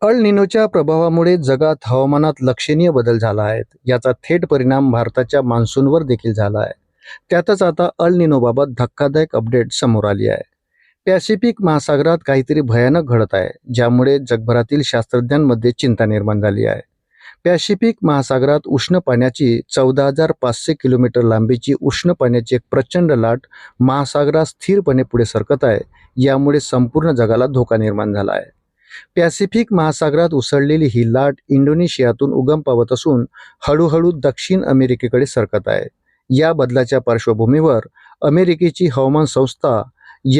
अल निनोच्या प्रभावामुळे जगात हवामानात लक्षणीय बदल झाला आहे. याचा थेट परिणाम भारताच्या मान्सूनवर देखील झाला आहे. त्यातच आता अल निनोबाबत धक्कादायक अपडेट समोर आली आहे. पॅसिफिक महासागरात काहीतरी भयानक घडत आहे, ज्यामुळे जगभरातील शास्त्रज्ञांमध्ये चिंता निर्माण झाली आहे. पॅसिफिक महासागरात उष्ण पाण्याची 14,500 किलोमीटर लांबीची उष्ण पाण्याची एक प्रचंड लाट महासागरात स्थिरपणे पुढे सरकत आहे. यामुळे संपूर्ण जगाला धोका निर्माण झाला आहे. पॅसिफिक महासागरात उसळलेली ही लाट इंडोनेशियातून उगम पावत असून हळूहळू दक्षिण अमेरिकेकडे सरकत आहे. या बदलाच्या पार्श्वभूमीवर अमेरिकेची हवामान संस्था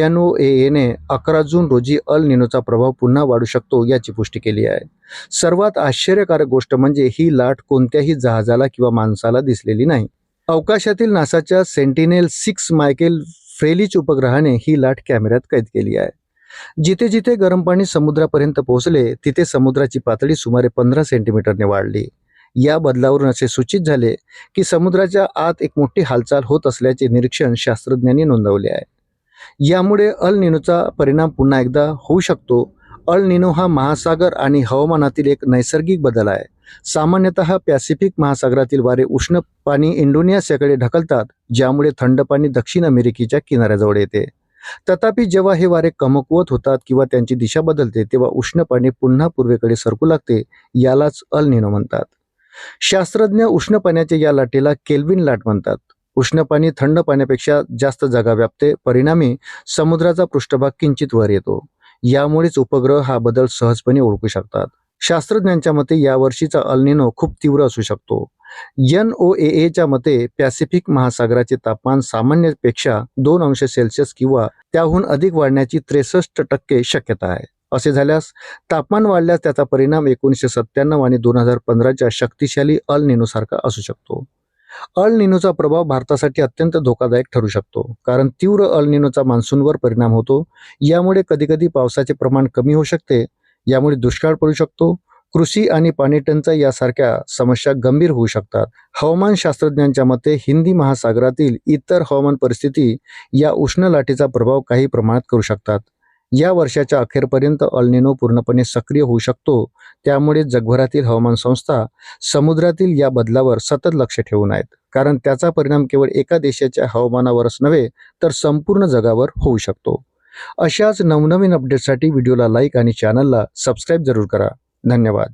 NOAA ने 11 जून रोजी अल निनोचा प्रभाव पुन्हा वाढू शकतो याची पुष्टी केली आहे. सर्वात आश्चर्यकारक गोष्ट म्हणजे ही लाट कोणत्याही जहाजाला किंवा माणसाला दिसलेली नाही. अवकाशातील नासाच्या सेंटिनेल-6 मायकेल फ्रेलिच उपग्रहाने ही लाट कॅमेऱ्यात कैद केली आहे. जिथे जिथे गरम पाणी समुद्रापर्यंत पोहोचले, तिथे समुद्राची पातळी सुमारे 15 सेंटीमीटरने वाढली. या बदलावरून असे सूचित झाले की समुद्राच्या आत एक मोठी हालचाल होत असल्याचे निरीक्षण शास्त्रज्ञांनी नोंदवले आहे. यामुळे अल निनोचा परिणाम पुन्हा एकदा होऊ शकतो. अल निनो हा महासागर आणि हवामानातील एक नैसर्गिक बदल आहे. सामान्यतः पॅसिफिक महासागरातील वारे उष्ण पाणी इंडोनेशियाकडे ढकलतात, ज्यामुळे थंड पाणी दक्षिण अमेरिकेच्या किनाऱ्याजवळ येते. तथापि जेव्हा हे वारे कमकुवत होतात किंवा त्यांची दिशा बदलते, तेव्हा उष्ण पाणी पुन्हा पूर्वेकडे सरकू लागते. यालाच अल निनो म्हणतात. शास्त्रज्ञ उष्ण पाण्याच्या या लाटेला केल्विन लाट म्हणतात. उष्ण पाणी थंड पाण्यापेक्षा जास्त जागा व्यापते, परिणामी समुद्राचा पृष्ठभाग किंचित वर येतो. यामुळेच उपग्रह हा बदल सहजपणे ओळखू शकतात. शास्त्रज्ञांच्या मते यावर्षीचा अल निनो खूप तीव्र असू शकतो. NOAAच्या मते पॅसिफिक महासागराचे तापमान सामान्यपेक्षा 2 अंश सेल्सिअस किंवा त्याहून अधिक वाढण्याची 63% शक्यता आहे. असे झाल्यास तापमान वाढल्यास त्याचा परिणाम 1997 आणि 2015च्या शक्तिशाली अल निनोसारखा असू शकतो. अल निनोचा प्रभाव भारतासाठी अत्यंत धोकादायक ठरू शकतो, कारण तीव्र अल निनोचा मान्सूनवर परिणाम होतो. यामुळे कधीकधी पावसाचे प्रमाण कमी होऊ शकते. यामुळे दुष्काळ पडू शकतो. कृषी आणि पाणीटंचाई यासारख्या समस्या गंभीर होऊ शकतात. हवामान शास्त्रज्ञांच्या मते हिंदी महासागरातील इतर हवामान परिस्थिती या उष्ण लाटेचा प्रभाव काही प्रमाणात करू शकतात. या वर्षाच्या अखेरपर्यंत अल निनो पूर्णपणे सक्रिय होऊ शकतो. त्यामुळे जगभरातील हवामान संस्था समुद्रातील या बदलावर सतत लक्ष ठेवून आहेत, कारण त्याचा परिणाम केवळ एका देशाच्या हवामानावरच नव्हे तर संपूर्ण जगावर होऊ शकतो. अशाच नवनवीन अपडेट्ससाठी व्हिडिओला लाईक आणि चॅनलला सबस्क्राईब जरूर करा. धन्यवाद.